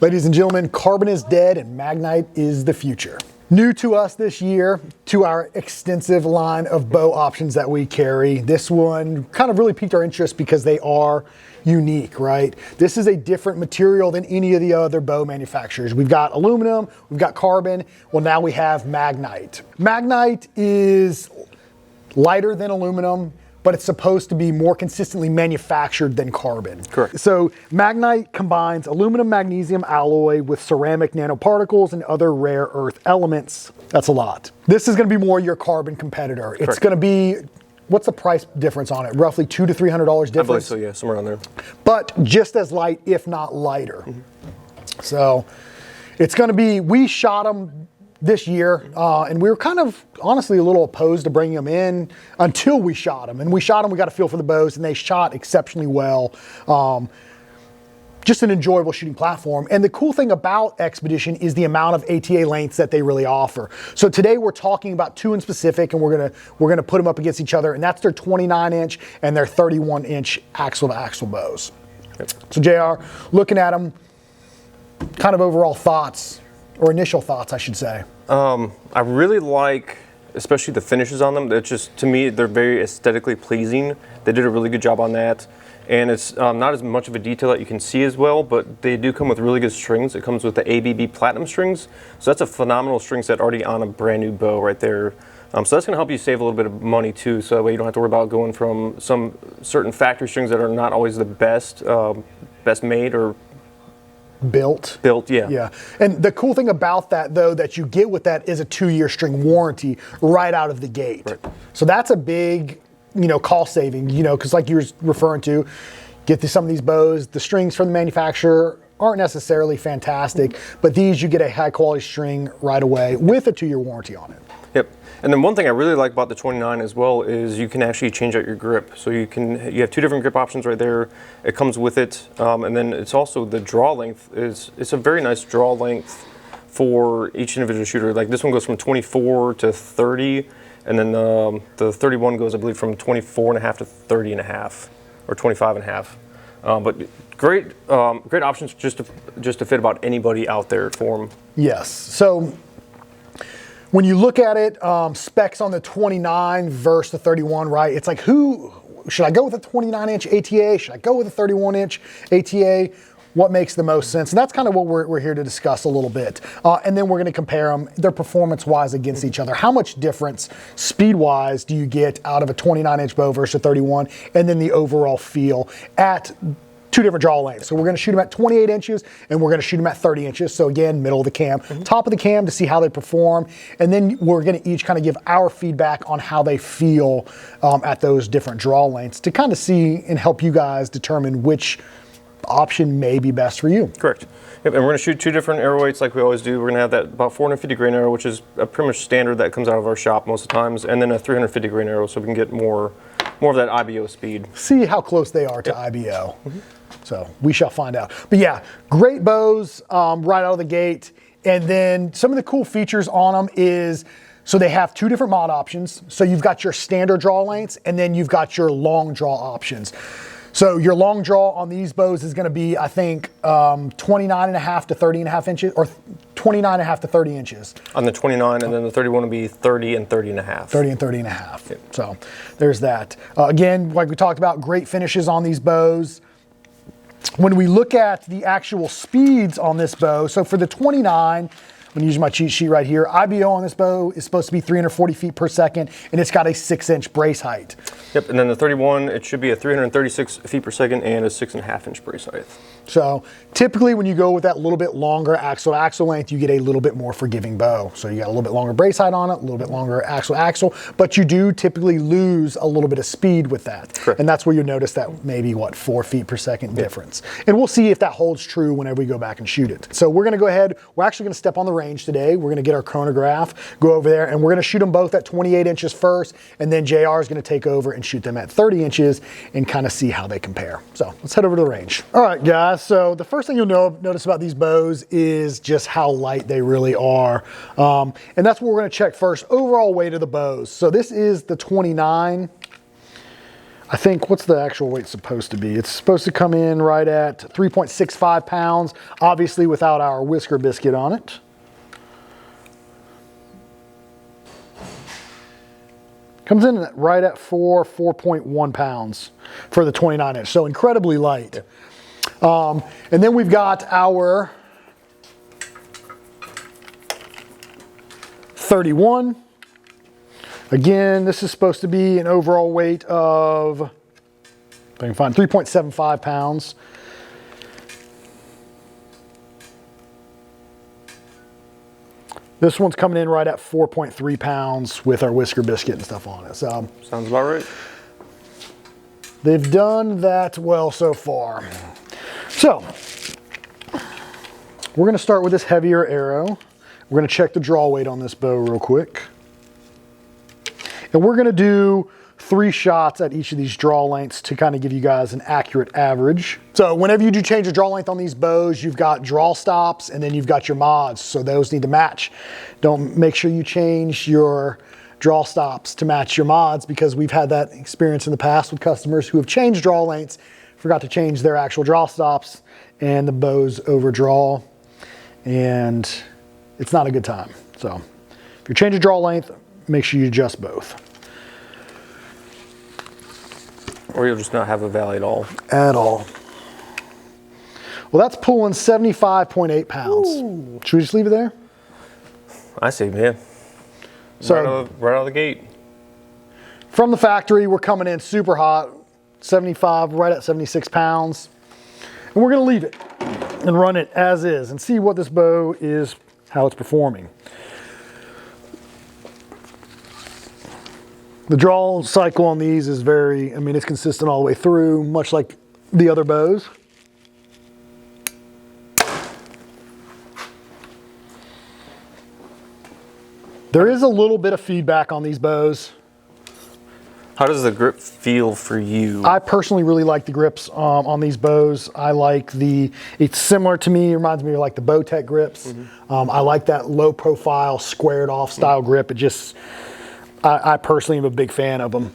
Ladies and gentlemen, carbon is dead and magnite is the future. New to us this year, to our extensive line of bow options that we carry, this one kind of really piqued our interest because they are unique, right? This is a different material than any of the other bow manufacturers. We've got aluminum, we've got carbon, well now we have magnite. Magnite is lighter than aluminum, but it's supposed to be more consistently manufactured than carbon. Correct. So magnite combines aluminum magnesium alloy with ceramic nanoparticles and other rare earth elements. That's a lot. This is gonna be more your carbon competitor. It's gonna be, what's the price difference on it? Roughly $200 to $300 difference? I believe so, yeah, somewhere around there. But just as light, if not lighter. So it's gonna be, we shot them this year, and we were kind of honestly a little opposed to bringing them in until we shot them. And we shot them, we got a feel for the bows, and they shot exceptionally well. Just an enjoyable shooting platform. And the cool thing about Xpedition is the amount of ATA lengths that they really offer. So today we're talking about two in specific, and we're gonna put them up against each other, and that's their 29-inch and their 31-inch axle-to-axle bows. Yep. So JR, looking at them, kind of overall thoughts, or initial thoughts, I should say. I really like, especially the finishes on them. It's just, to me, they're very aesthetically pleasing. They did a really good job on that. And it's not as much of a detail that you can see as well, but they do come with really good strings. It comes with the ABB Platinum strings. So that's a phenomenal string set already on a brand new bow right there. So that's gonna help you save a little bit of money too. So that way you don't have to worry about going from some certain factory strings that are not always the best, best made or Built, yeah. Yeah. And the cool thing about that, though, that you get with that is a 2-year string warranty right out of the gate. Right. So that's a big, cost saving, because like you were referring to, get to some of these bows, the strings from the manufacturer aren't necessarily fantastic, but these you get a high quality string right away with a 2-year warranty on it. Yep. And then one thing I really like about the 29 as well is you can actually change out your grip. So you have two different grip options right there. It comes with it. And then it's also the draw length it's a very nice draw length for each individual shooter. Like this one goes from 24 to 30, and then the 31 goes, I believe, from 24.5 to 30.5 or 25.5. But great options just to fit about anybody out there for them. Yes. So when you look at it, specs on the 29 versus the 31, right? It's like, should I go with a 29-inch ATA? Should I go with a 31-inch ATA? What makes the most sense? And that's kind of what we're here to discuss a little bit. And then we're gonna compare them, their performance-wise against each other. How much difference, speed-wise, do you get out of a 29-inch bow versus a 31? And then the overall feel at two different draw lengths. So we're gonna shoot them at 28 inches and we're gonna shoot them at 30 inches. So again, middle of the cam, top of the cam to see how they perform. And then we're gonna each kind of give our feedback on how they feel at those different draw lengths to kind of see and help you guys determine which option may be best for you. Correct. Yep, and we're gonna shoot two different arrow weights like we always do. We're gonna have that about 450 grain arrow, which is a pretty much standard that comes out of our shop most of the times, and then a 350 grain arrow so we can get more of that IBO speed. See how close they are to IBO. So we shall find out. But yeah, great bows right out of the gate. And then some of the cool features on them is, so they have two different mod options. So you've got your standard draw lengths and then you've got your long draw options. So your long draw on these bows is gonna be, I think, 29.5 to 30.5 inches, or 29.5 to 30 inches. On the 29, and then the 31 will be 30 and 30.5. 30 and 30.5. Yep. So there's that. Again, like we talked about, great finishes on these bows. When we look at the actual speeds on this bow, so for the 29, I'm gonna use my cheat sheet right here. IBO on this bow is supposed to be 340 feet per second, and it's got a 6-inch brace height. Yep, and then the 31, it should be a 336 feet per second and a 6.5-inch brace height. So typically when you go with that little bit longer axle to axle length, you get a little bit more forgiving bow. So you got a little bit longer brace height on it, a little bit longer axle to axle, but you do typically lose a little bit of speed with that. Correct. And that's where you'll notice that maybe 4 feet per second difference. And we'll see if that holds true whenever we go back and shoot it. So we're gonna go ahead, we're actually gonna step on the range today. We're gonna get our chronograph, go over there, and we're gonna shoot them both at 28 inches first, and then JR is gonna take over and shoot them at 30 inches and kind of see how they compare. So let's head over to the range. All right, guys, so the first thing you'll notice about these bows is just how light they really are. And that's what we're gonna check first, overall weight of the bows. So this is the 29. I think, what's the actual weight supposed to be? It's supposed to come in right at 3.65 pounds, obviously without our whisker biscuit on it. Comes in right at 4.1 pounds for the 29 inch, so incredibly light. And then we've got our 31. Again, this is supposed to be an overall weight of, if I can find, 3.75 pounds. This one's coming in right at 4.3 pounds with our whisker biscuit and stuff on it. So sounds about right. They've done that well so far. So we're gonna start with this heavier arrow. We're gonna check the draw weight on this bow real quick. And we're gonna do 3 shots at each of these draw lengths to kind of give you guys an accurate average. So whenever you do change the draw length on these bows, you've got draw stops and then you've got your mods. So those need to match. Don't make sure you change your draw stops to match your mods, because we've had that experience in the past with customers who have changed draw lengths, forgot to change their actual draw stops, and the bows overdraw, and it's not a good time. So if you're changing draw length, make sure you adjust both. Or you'll just not have a valley at all. At all. Well, that's pulling 75.8 pounds. Ooh. Should we just leave it there? I see, man. So right out of the gate. From the factory, we're coming in super hot, 75, right at 76 pounds. And we're gonna leave it and run it as is and see what this bow is, how it's performing. The draw cycle on these is very, it's consistent all the way through, much like the other bows. There is a little bit of feedback on these bows. How does the grip feel for you? I personally really like the grips on these bows. I like it's similar to me, it reminds me of like the Bowtech grips. Mm-hmm. I like that low profile, squared off style grip. It just, I personally am a big fan of them.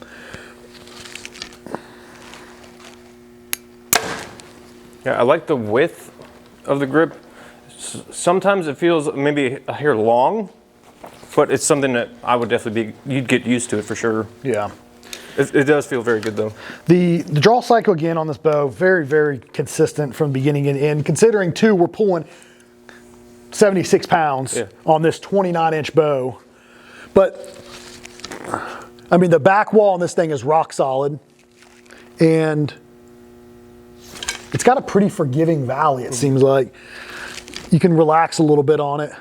Yeah, I like the width of the grip. Sometimes it feels maybe a hair long, but it's something that I would definitely you'd get used to it for sure. Yeah. It does feel very good though. The draw cycle again on this bow, very, very consistent from beginning and end. Considering too, we're pulling 76 pounds on this 29-inch bow. But, the back wall on this thing is rock solid. And it's got a pretty forgiving valley, it seems like. You can relax a little bit on it.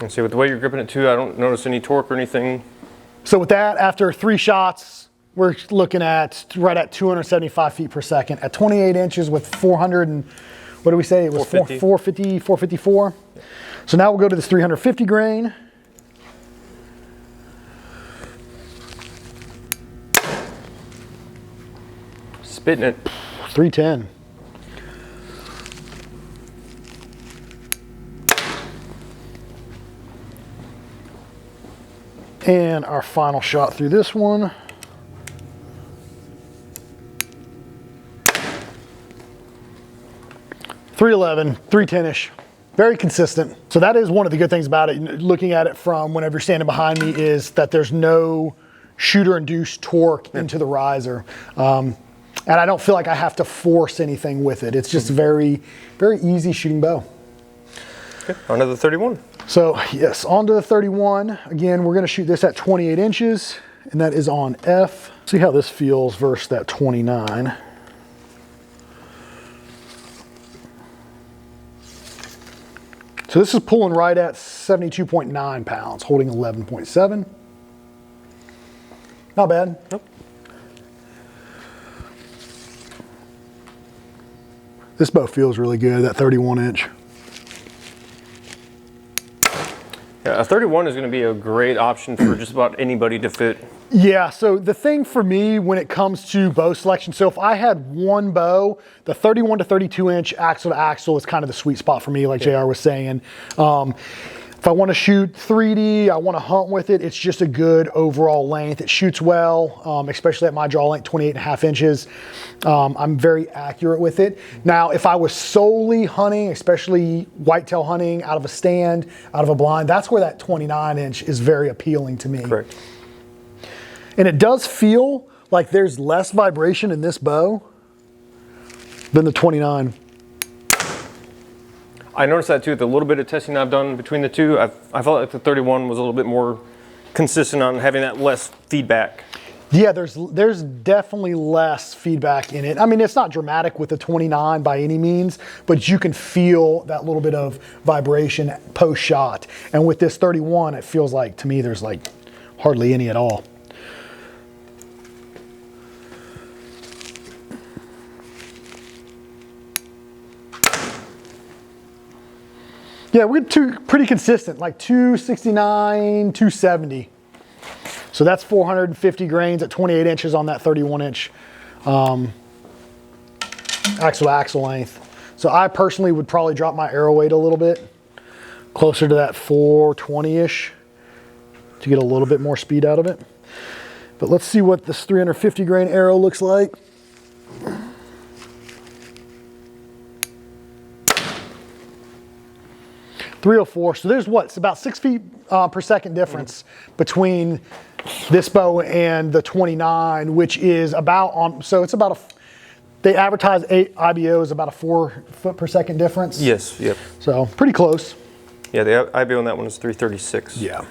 And see, with the way you're gripping it too, I don't notice any torque or anything. So with that, after 3 shots, we're looking at right at 275 feet per second at 28 inches with 400 and, what do we say? It was 450, 454. So now we'll go to this 350 grain. Spitting it. 310. And our final shot through this one. .311, 310-ish, very consistent. So that is one of the good things about it, looking at it from whenever you're standing behind me, is that there's no shooter-induced torque into the riser. And I don't feel like I have to force anything with it. It's just very, very easy shooting bow. Okay, on to the 31. So yes, on to the 31. Again, we're gonna shoot this at 28 inches, and that is on F. See how this feels versus that 29. So this is pulling right at 72.9 pounds, holding 11.7. Not bad. Nope. This bow feels really good, that 31 inch. Yeah, a 31 is going to be a great option for just about anybody to fit. Yeah, so the thing for me when it comes to bow selection, so if I had one bow, the 31 to 32 inch axle to axle is kind of the sweet spot for me, like JR was saying. If I want to shoot 3D, I want to hunt with it, it's just a good overall length. It shoots well, especially at my draw length, 28.5 inches. I'm very accurate with it. Now, if I was solely hunting, especially whitetail hunting, out of a stand, out of a blind, that's where that 29 inch is very appealing to me. Correct. And it does feel like there's less vibration in this bow than the 29. I noticed that too, with the little bit of testing I've done between the two. I felt like the 31 was a little bit more consistent on having that less feedback. Yeah, there's definitely less feedback in it. I mean, it's not dramatic with the 29 by any means, but you can feel that little bit of vibration post shot. And with this 31, it feels like, to me, there's like hardly any at all. Yeah, we're pretty consistent, like 269, 270. So that's 450 grains at 28 inches on that 31 inch axle to axle length. So I personally would probably drop my arrow weight a little bit, closer to that 420-ish to get a little bit more speed out of it. But let's see what this 350 grain arrow looks like. 304, so there's what, it's about 6 feet per second difference between this bow and the 29, which is about, so it's about they advertise IBO is about a 4 foot per second difference. Yes, yep. So pretty close. Yeah, the IBO on that one is 336. Yeah.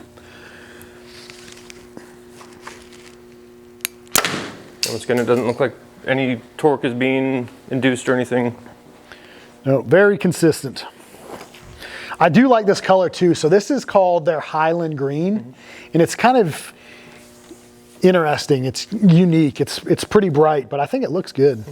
Once again, it doesn't look like any torque is being induced or anything. No, very consistent. I do like this color too. So this is called their Highland Green, and it's kind of interesting. It's unique. It's pretty bright, but I think it looks good.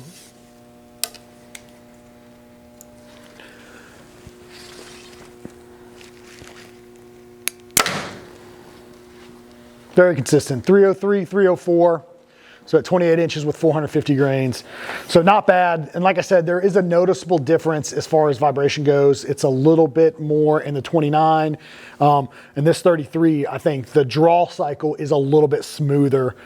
Very consistent. 303, 304. So at 28 inches with 450 grains. So not bad. And like I said, there is a noticeable difference as far as vibration goes. It's a little bit more in the 29. And this 33, I think the draw cycle is a little bit smoother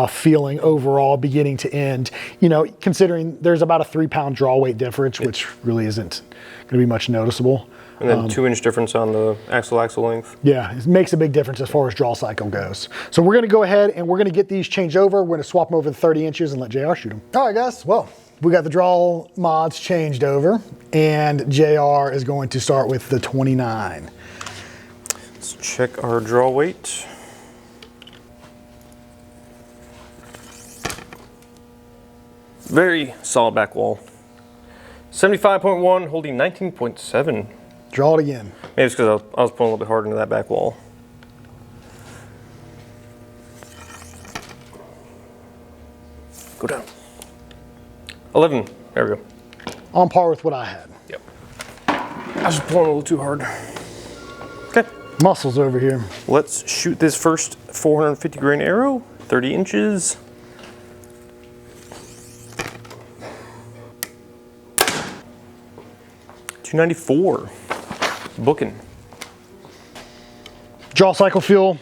feeling overall, beginning to end. You know, considering there's about a 3 pound draw weight difference, which really isn't going to be much noticeable. And then 2 inch difference on the axle length. Yeah, it makes a big difference as far as draw cycle goes. So we're gonna go ahead and we're gonna get these changed over. We're gonna swap them over to 30 inches and let JR shoot them. All right, guys, well, we got the draw mods changed over, and JR is going to start with the 29. Let's check our draw weight. Very solid back wall. 75.1, holding 19.7. Draw it again. Maybe it's because I was pulling a little bit hard into that back wall. Go down. 11. There we go. On par with what I had. Yep. I was just pulling a little too hard. Okay. Muscles over here. Let's shoot this first 450 grain arrow, 30 inches. .294. Booking. Draw cycle feel.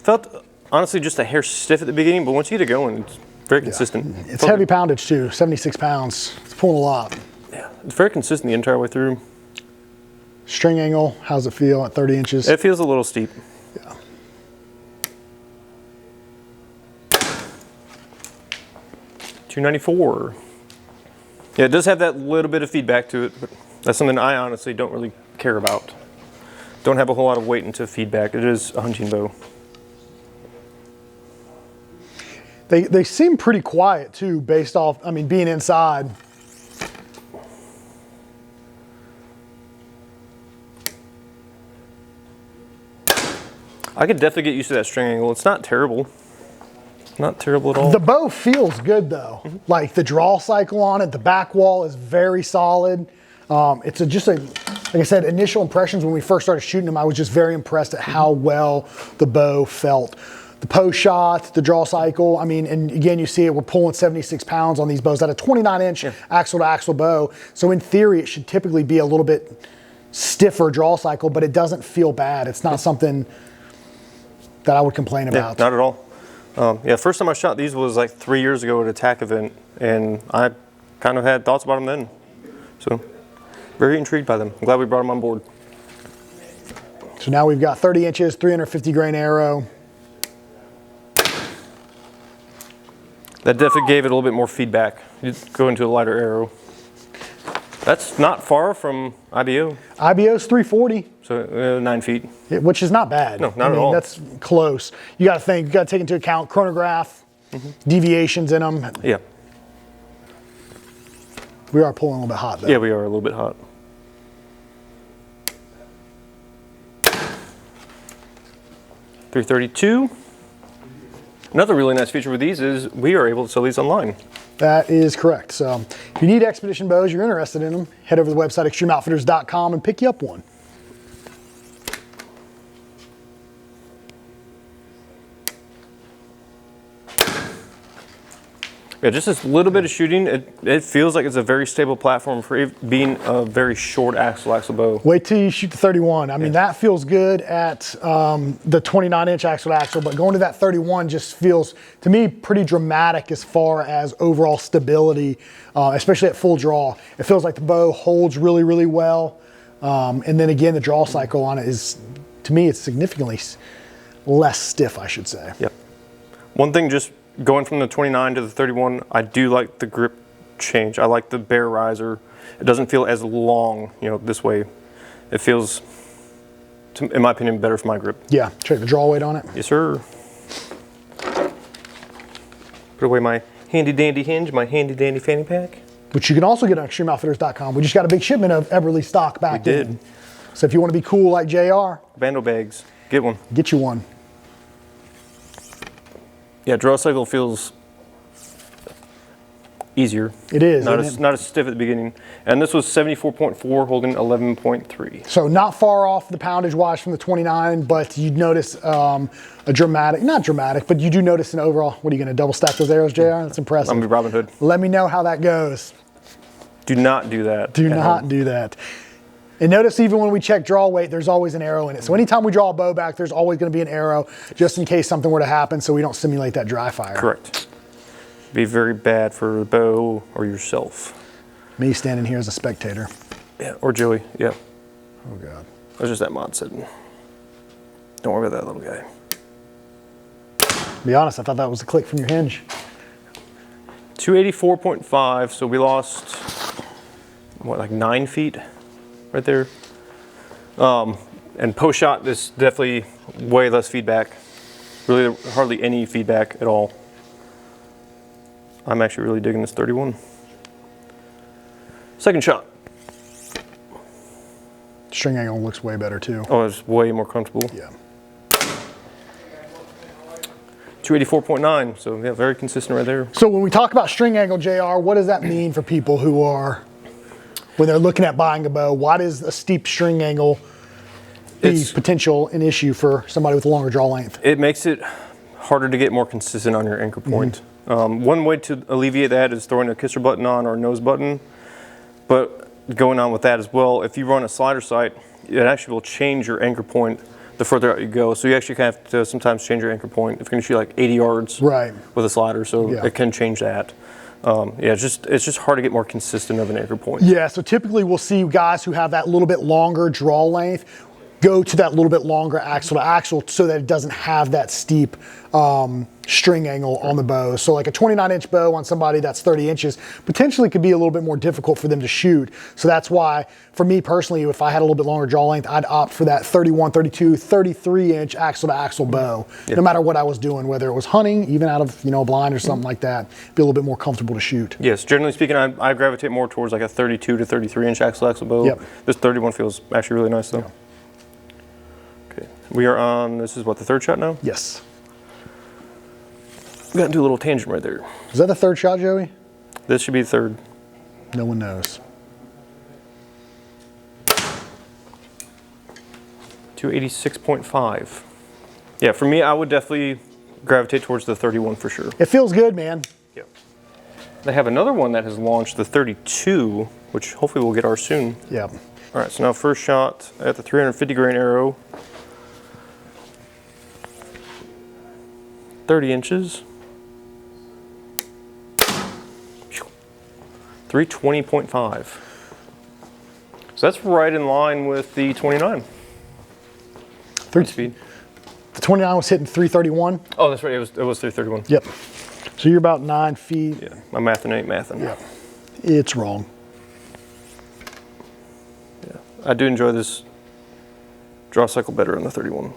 Felt honestly just a hair stiff at the beginning, but once you get it going, it's very consistent. It's heavy poundage too, 76 pounds. It's pulling a lot. Yeah, it's very consistent the entire way through. String angle, how's it feel at 30 inches? It feels a little steep. Yeah. .294. Yeah, it does have that little bit of feedback to it, but that's something I honestly don't really care about. Don't have a whole lot of weight into feedback. It is a hunting bow. They seem pretty quiet too, based off, I mean, being inside. I could definitely get used to that string angle. It's not terrible. Not terrible at all. The bow feels good though. Like the draw cycle on it, the back wall is very solid. It's like I said, initial impressions when we first started shooting them, I was just very impressed at how well the bow felt. The post shot, the draw cycle, I mean, and again, you see it, we're pulling 76 pounds on these bows at a 29 inch axle to axle bow. So in theory, it should typically be a little bit stiffer draw cycle, but it doesn't feel bad. It's not something that I would complain about. Not at all. Yeah, first time I shot these was like 3 years ago at a TAC event, and I kind of had thoughts about them then. So, very intrigued by them. I'm glad we brought them on board. So now we've got 30 inches, 350 grain arrow. That definitely gave it a little bit more feedback. You go into a lighter arrow. That's not far from IBO. IBO's 340. So 9 feet. Which is not bad. No, not at all. That's close. You got to think, you got to take into account chronograph, deviations in them. Yeah. We are pulling a little bit hot though. Yeah, we are a little bit hot. .332. Another really nice feature with these is we are able to sell these online. That is correct. So if you need Xpedition bows, you're interested in them, head over to the website extremeoutfitters.com and pick you up one. Yeah, just this little bit of shooting, it feels like it's a very stable platform for being a very short axle bow. Wait till you shoot the 31. I mean, that feels good at the 29-inch axle, but going to that 31 just feels, to me, pretty dramatic as far as overall stability, especially at full draw. It feels like the bow holds really, really well. And then again, the draw cycle on it is, to me, it's significantly less stiff, I should say. Yep. One thing, just going from the 29 to the 31, I do like the grip change. I like the bear riser. It doesn't feel as long, you know, this way. It feels, in my opinion, better for my grip. Yeah, check the draw weight on it. Yes, sir. Put away my handy dandy hinge, my handy dandy fanny pack. Which you can also get on extremeoutfitters.com. We just got a big shipment of Eberly stock back in. We did. So if you want to be cool like JR, Bando bags, get one. get you one. Yeah, draw cycle feels easier. It is. Not as stiff at the beginning. And this was 74.4 holding 11.3. So not far off the poundage wise from the 29, but you'd notice a dramatic, not dramatic, but you do notice an overall. What are you going to double stack those arrows, JR? That's impressive. I'm gonna be Robin Hood. Let me know how that goes. Do not do that. Do not do that. And notice even when we check draw weight, there's always an arrow in it. So anytime we draw a bow back, there's always going to be an arrow just in case something were to happen so we don't simulate that dry fire. Correct. Be very bad for the bow or yourself. Me standing here as a spectator. Yeah, or Joey, yeah. Oh God. That's just that mod sitting. Don't worry about that little guy. To be honest, I thought that was a click from your hinge. 284.5, so we lost, what, like 9 feet? Right there. And post shot, this definitely way less feedback. Really hardly any feedback at all. I'm actually really digging this 31. Second shot. String angle looks way better too. Oh, it's way more comfortable. Yeah. 284.9, so yeah, very consistent right there. So when we talk about string angle, JR, what does that mean for people who are, when they're looking at buying a bow, why does a steep string angle be potential an issue for somebody with a longer draw length? It makes it harder to get more consistent on your anchor point. One way to alleviate that is throwing a kisser button on or a nose button. But going on with that as well, if you run a slider sight, it actually will change your anchor point the further out you go. So you actually kind of have to sometimes change your anchor point if you're going to shoot like 80 yards with a slider. So it can change that. Yeah, it's just hard to get more consistent of an anchor point. Yeah, so typically we'll see guys who have that little bit longer draw length go to that little bit longer axle to axle so that it doesn't have that steep string angle on the bow. So like a 29-inch bow on somebody that's 30 inches potentially could be a little bit more difficult for them to shoot. So that's why, for me personally, if I had a little bit longer draw length, I'd opt for that 31, 32, 33-inch axle to axle bow, no matter what I was doing, whether it was hunting, even out of a blind or something like that, be a little bit more comfortable to shoot. Yes, generally speaking, I gravitate more towards like a 32 to 33-inch axle to axle bow. This 31 feels actually really nice though. Okay, we are on, this is what, the third shot now? Yes. We got into a little tangent right there. Is that the third shot, Joey? This should be the third. No one knows. 286.5. Yeah, for me, I would definitely gravitate towards the 31 for sure. It feels good, man. Yep. They have another one that has launched, the 32, which hopefully we'll get ours soon. Yeah. All right, so now first shot at the 350 grain arrow. 30 inches. 320.5. So that's right in line with the 29. Speed. The 29 was hitting 331. Oh, that's right. It was 331. Yep. So you're about 9 feet. Yeah, my math ain't mathing. Yep. It's wrong. Yeah, I do enjoy this draw cycle better on the 31.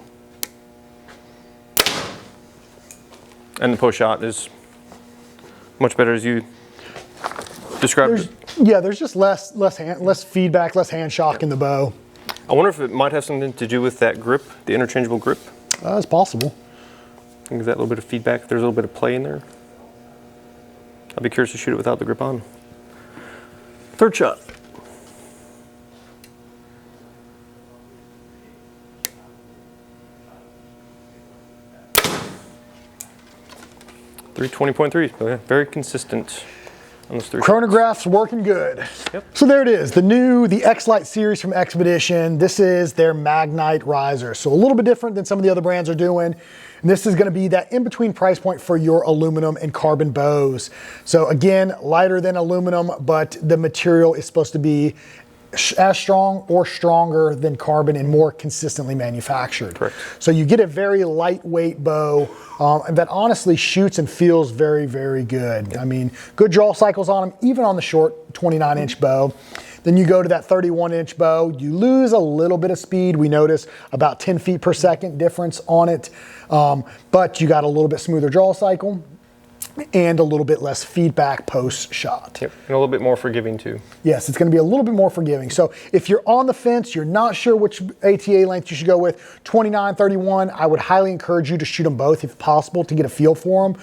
And the post shot is much better as you described it. Yeah, there's just less feedback, less hand shock in the bow. I wonder if it might have something to do with that grip, the interchangeable grip. It's possible. Give that little bit of feedback. There's a little bit of play in there. I'd be curious to shoot it without the grip on. Third shot. .320.3. Yeah, very consistent on those three. Chronograph's working good. Yep. So there it is, the Xlite series from Xpedition. This is their magnite riser. So a little bit different than some of the other brands are doing. And this is going to be that in-between price point for your aluminum and carbon bows. So again, lighter than aluminum, but the material is supposed to be as strong or stronger than carbon and more consistently manufactured. Correct. So you get a very lightweight bow that honestly shoots and feels very, very good. I mean, good draw cycles on them, even on the short 29-inch bow. Then you go to that 31-inch bow, you lose a little bit of speed. We notice about 10 feet per second difference on it, but you got a little bit smoother draw cycle and a little bit less feedback post shot. Yep, and a little bit more forgiving too. Yes, it's going to be a little bit more forgiving. So if you're on the fence, you're not sure which ATA length you should go with, 29, 31, I would highly encourage you to shoot them both if possible to get a feel for them.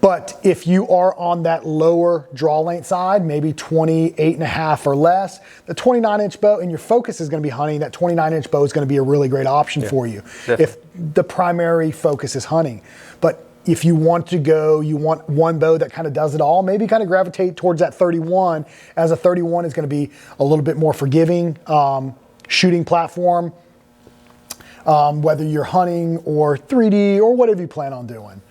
But if you are on that lower draw length side, maybe 28.5 or less, the 29-inch bow, and your focus is going to be hunting, that 29-inch bow is going to be a really great option for you. Definitely. If the primary focus is hunting. But if you want to go, you want one bow that kind of does it all, maybe kind of gravitate towards that 31, as a 31 is going to be a little bit more forgiving shooting platform, whether you're hunting or 3D or whatever you plan on doing.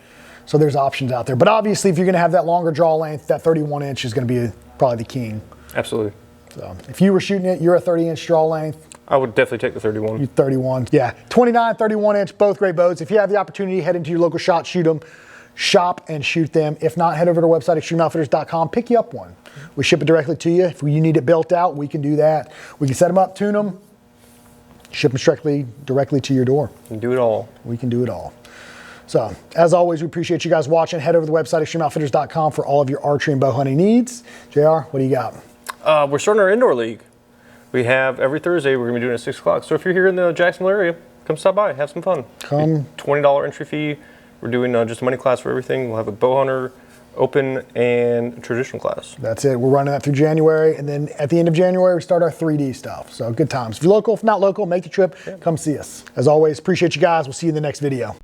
So there's options out there. But obviously, if you're going to have that longer draw length, that 31-inch is going to be probably the king. Absolutely. So if you were shooting it, you're a 30-inch draw length. I would definitely take the 31. You 31. Yeah, 29, 31-inch, both great bows. If you have the opportunity, head into your local shop, shoot them, shop and shoot them. If not, head over to our website, extremeoutfitters.com, pick you up one. We ship it directly to you. If you need it built out, we can do that. We can set them up, tune them, ship them directly to your door. We can do it all. We can do it all. So, as always, we appreciate you guys watching. Head over to the website, extremeoutfitters.com, for all of your archery and bow hunting needs. JR, what do you got? We're starting our indoor league. We have every Thursday, we're going to be doing it at 6 o'clock. So if you're here in the Jacksonville area, come stop by, have some fun. Come. $20 entry fee. We're doing just a money class for everything. We'll have a bow hunter, open, and traditional class. That's it. We're running that through January. And then at the end of January, we start our 3D stuff. So good times. If you're local, if not local, make the trip. Come see us. As always, appreciate you guys. We'll see you in the next video.